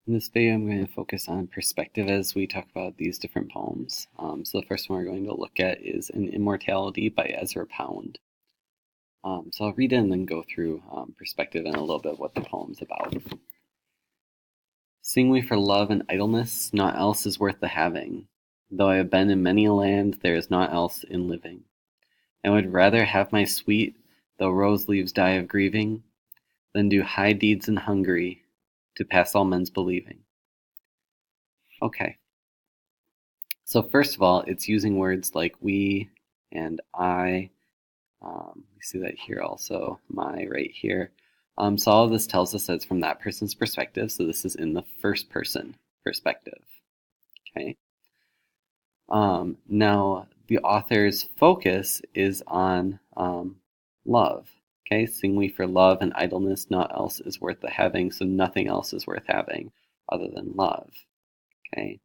In this video, I'm going to focus on perspective as we talk about these different poems. So the first one we're going to look at is An Immortality by Ezra Pound. So I'll read it and then go through perspective and a little bit what the poem's about. Sing we for love and idleness, naught else is worth the having. Though I have been in many a land, there is naught else in living. I would rather have my sweet, though rose leaves die of grieving, than do high deeds in Hungary to pass all men's believing. Okay. So first of all, it's using words like we and I. You see that here also, my right here. So all of this tells us that it's from that person's perspective. So this is in the first person perspective. Okay. Now the author's focus is on love. Okay, sing we for love and idleness, naught else is worth the having. So nothing else is worth having other than love. Okay.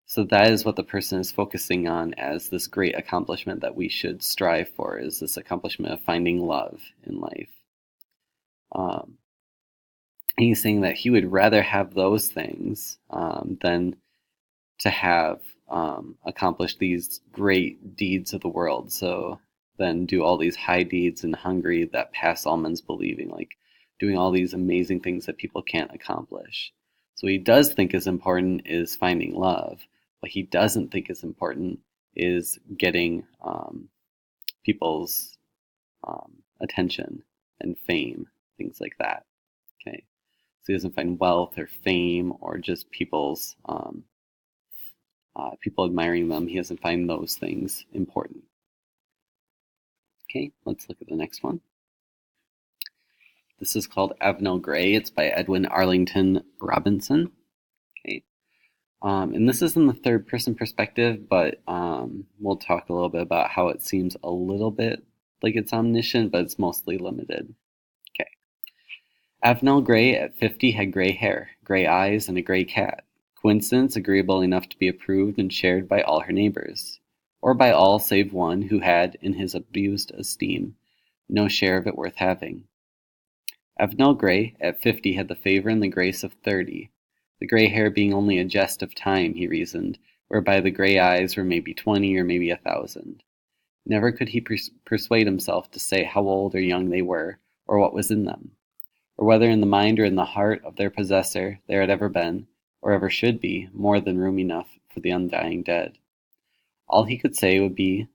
So that is what the person is focusing on as this great accomplishment that we should strive for, is this accomplishment of finding love in life. And he's saying that he would rather have those things than to have accomplished these great deeds of the world. So then do all these high deeds in Hungary that pass all men's believing, like doing all these amazing things that people can't accomplish. So what he does think is important is finding love. What he doesn't think is important is getting people's attention and fame, things like that. Okay, so he doesn't find wealth or fame or just people's people admiring them. He doesn't find those things important. Okay, let's look at the next one. This is called Avenel Gray. It's by Edwin Arlington Robinson. Okay. And this is in the third person perspective, but we'll talk a little bit about how it seems a little bit like it's omniscient, but it's mostly limited. Okay. Avenel Gray at 50 had gray hair, gray eyes, and a gray cat. Coincidence agreeable enough to be approved and shared by all her neighbors, or by all save one who had, in his abused esteem, no share of it worth having. Avenel Gray at 50 had the favor and the grace of 30. The gray hair being only a jest of time, he reasoned, whereby the gray eyes were maybe 20 or maybe 1,000. Never could he persuade himself to say how old or young they were, or what was in them, or whether in the mind or in the heart of their possessor there had ever been, or ever should be, more than room enough for the undying dead. All he could say would be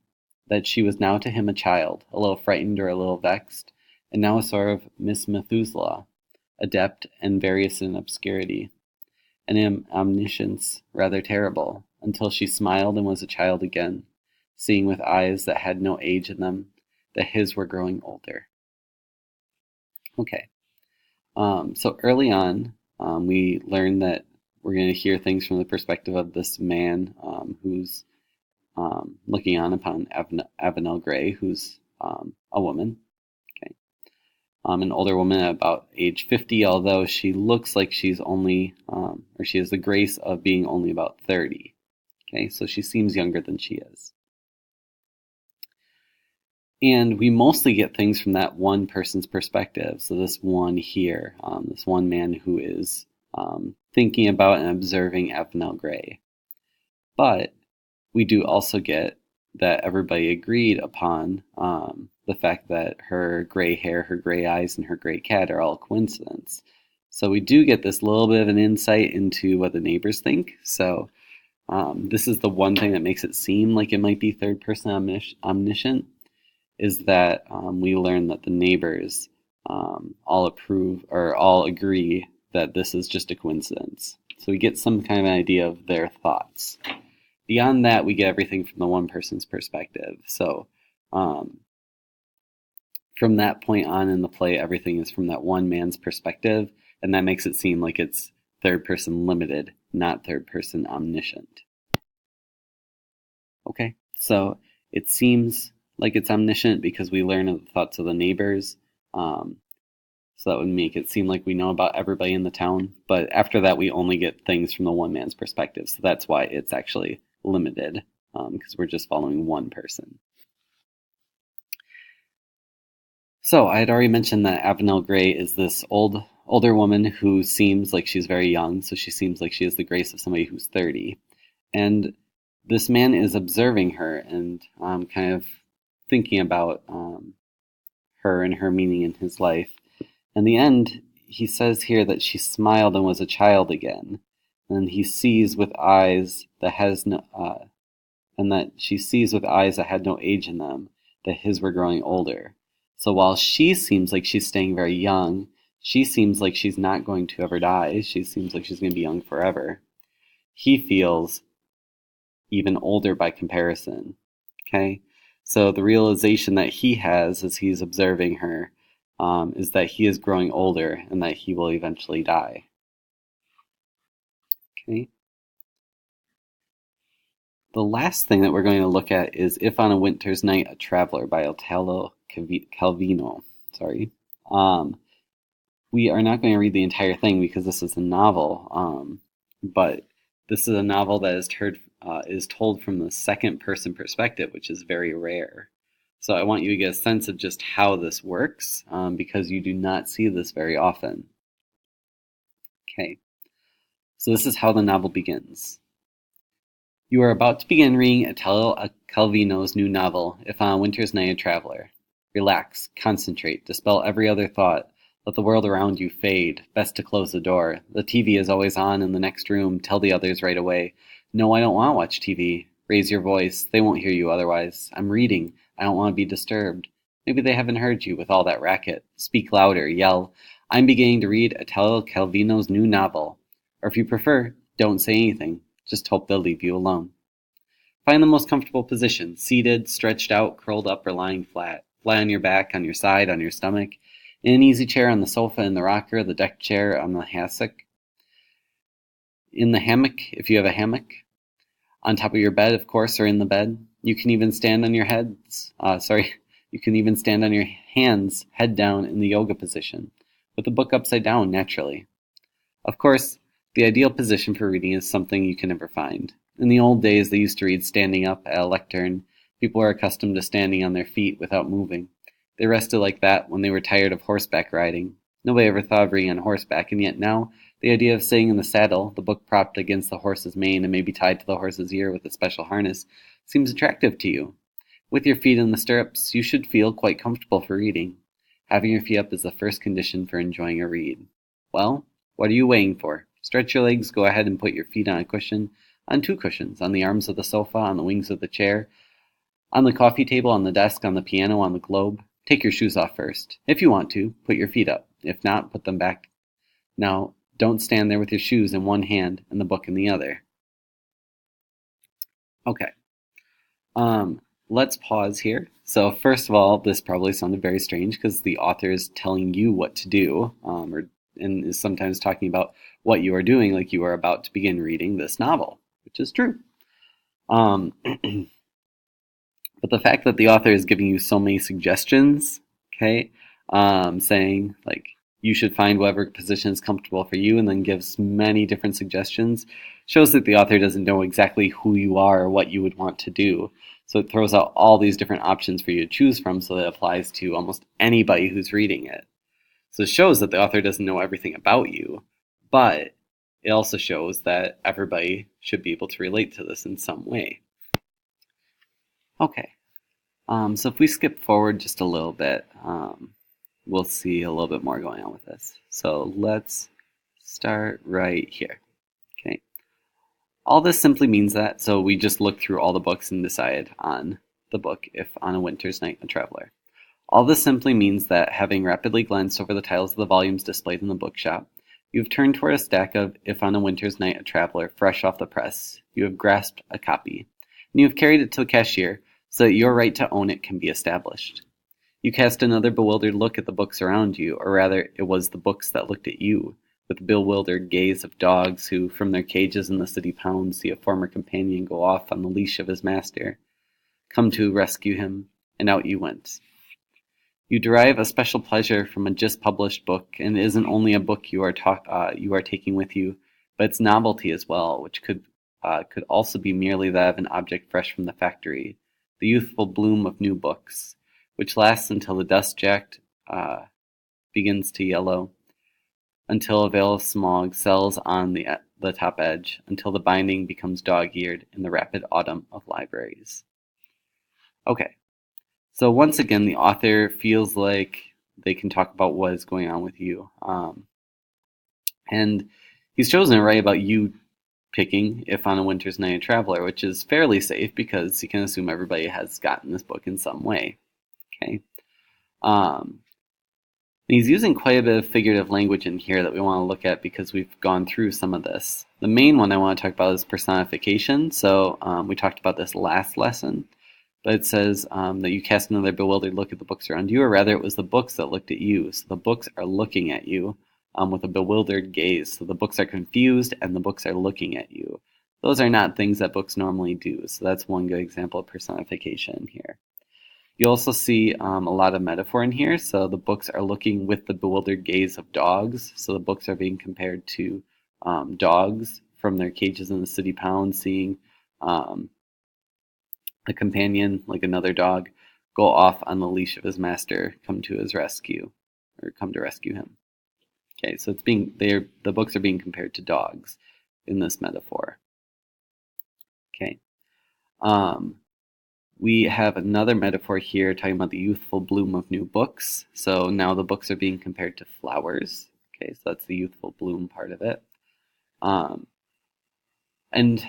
that she was now to him a child, a little frightened or a little vexed, and now a sort of Miss Methuselah, adept and various in obscurity, an omniscience rather terrible, until she smiled and was a child again, seeing with eyes that had no age in them that his were growing older. Okay, so early on, we learned that we're going to hear things from the perspective of this man who's looking on upon Avenel Gray, who's a woman. Okay, an older woman at about age 50, although she looks like she's only, or she has the grace of being only about 30. Okay, so she seems younger than she is. And we mostly get things from that one person's perspective. So this one here, this one man who is thinking about and observing Avenel Gray. But we do also get that everybody agreed upon the fact that her gray hair, her gray eyes, and her gray cat are all a coincidence. So we do get this little bit of an insight into what the neighbors think. So this is the one thing that makes it seem like it might be third person omniscient, is that we learn that the neighbors all approve or all agree that this is just a coincidence. So we get some kind of an idea of their thoughts. Beyond that, we get everything from the one person's perspective. So from that point on in the play, everything is from that one man's perspective, and that makes it seem like it's third person limited, not third person omniscient. Okay, so it seems like it's omniscient because we learn of the thoughts of the neighbors. So that would make it seem like we know about everybody in the town. But after that, we only get things from the one man's perspective. So that's why it's actually limited, because we're just following one person. So I had already mentioned that Avenel Gray is this old older woman who seems like she's very young, so she seems like she has the grace of somebody who's 30. And this man is observing her and kind of thinking about her and her meaning in his life. In the end, he says here that she smiled and was a child again, and he sees with eyes that has no, and that she sees with eyes that had no age in them, that his were growing older. So while she seems like she's staying very young, she seems like she's not going to ever die. She seems like she's going to be young forever. He feels even older by comparison. Okay? So the realization that he has as he's observing her is that he is growing older and that he will eventually die. Okay? The last thing that we're going to look at is If on a Winter's Night, a Traveler by Italo Calvino. Sorry. We are not going to read the entire thing because this is a novel, but this is a novel that is told from the second person perspective, which is very rare. So I want you to get a sense of just how this works, because you do not see this very often. Okay, so this is how the novel begins. You are about to begin reading Italo Calvino's new novel, If on a Winter's Night, a Traveler. Relax, concentrate, dispel every other thought. Let the world around you fade. Best to close the door. The TV is always on in the next room. Tell the others right away. No, I don't want to watch TV. Raise your voice. They won't hear you otherwise. I'm reading. I don't want to be disturbed. Maybe they haven't heard you with all that racket. Speak louder. Yell. I'm beginning to read Italo Calvino's new novel. Or if you prefer, don't say anything. Just hope they'll leave you alone. Find the most comfortable position. Seated, stretched out, curled up, or lying flat. Lie on your back, on your side, on your stomach. In an easy chair, on the sofa, in the rocker, the deck chair, on the hassock. In the hammock, if you have a hammock. On top of your bed, of course, or in the bed. You can even stand on your You can even stand on your hands, head down, in the yoga position, with the book upside down, naturally. Of course, the ideal position for reading is something you can never find. In the old days, they used to read standing up at a lectern. People were accustomed to standing on their feet without moving. They rested like that when they were tired of horseback riding. Nobody ever thought of riding on horseback, and yet now, the idea of sitting in the saddle, the book propped against the horse's mane and maybe tied to the horse's ear with a special harness, seems attractive to you. With your feet in the stirrups, you should feel quite comfortable for reading. Having your feet up is the first condition for enjoying a read. Well, what are you waiting for? Stretch your legs, go ahead and put your feet on a cushion, on two cushions, on the arms of the sofa, on the wings of the chair, on the coffee table, on the desk, on the piano, on the globe. Take your shoes off first. If you want to, put your feet up. If not, put them back. Now, don't stand there with your shoes in one hand and the book in the other. Okay. Let's pause here. So first of all, this probably sounded very strange because the author is telling you what to do, and is sometimes talking about what you are doing, like you are about to begin reading this novel, which is true. But the fact that the author is giving you so many suggestions, okay, saying like you should find whatever position is comfortable for you, and then gives many different suggestions, shows that the author doesn't know exactly who you are or what you would want to do. So it throws out all these different options for you to choose from, so that it applies to almost anybody who's reading it. So it shows that the author doesn't know everything about you, but it also shows that everybody should be able to relate to this in some way. Okay, so if we skip forward just a little bit, we'll see a little bit more going on with this. So let's start right here. Okay. All this simply means that, so we just looked through all the books and decided on the book, If on a Winter's Night, a Traveler. All this simply means that, having rapidly glanced over the titles of the volumes displayed in the bookshop, you have turned toward a stack of If on a Winter's Night, a Traveler, fresh off the press. You have grasped a copy, and you have carried it to the cashier so that your right to own it can be established. You cast another bewildered look at the books around you, or rather, it was the books that looked at you, with the bewildered gaze of dogs who, from their cages in the city pound, see a former companion go off on the leash of his master, come to rescue him, and out you went. You derive a special pleasure from a just-published book, and it isn't only a book you are taking with you, but its novelty as well, which could also be merely that of an object fresh from the factory, the youthful bloom of new books, which lasts until the dust jacket begins to yellow, until a veil of smog settles on the top edge, until the binding becomes dog-eared in the rapid autumn of libraries. Okay, so once again, the author feels like they can talk about what is going on with you. And he's chosen to write about you picking If on a Winter's Night a Traveler, which is fairly safe because you can assume everybody has gotten this book in some way. Okay. He's using quite a bit of figurative language in here that we want to look at because we've gone through some of this. The main one I want to talk about is personification. So we talked about this last lesson, but it says that you cast another bewildered look at the books around you, or rather it was the books that looked at you. So the books are looking at you with a bewildered gaze. So the books are confused and the books are looking at you. Those are not things that books normally do. So that's one good example of personification here. You also see a lot of metaphor in here. So the books are looking with the bewildered gaze of dogs. So the books are being compared to dogs from their cages in the city pound, seeing a companion, like another dog, go off on the leash of his master, come to his rescue, or come to rescue him. Okay, so the books are being compared to dogs in this metaphor. Okay. We have another metaphor here talking about the youthful bloom of new books. So now the books are being compared to flowers. Okay, so that's the youthful bloom part of it. And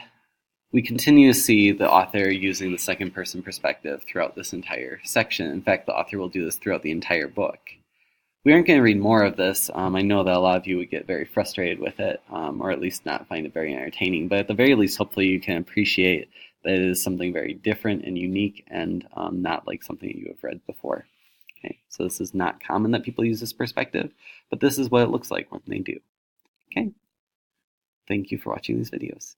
we continue to see the author using the second person perspective throughout this entire section. In fact, the author will do this throughout the entire book. We aren't going to read more of this. I know that a lot of you would get very frustrated with it, or at least not find it very entertaining. But at the very least, hopefully you can appreciate that it is something very different and unique and not like something you have read before. Okay, so this is not common that people use this perspective, but this is what it looks like when they do. Okay, thank you for watching these videos.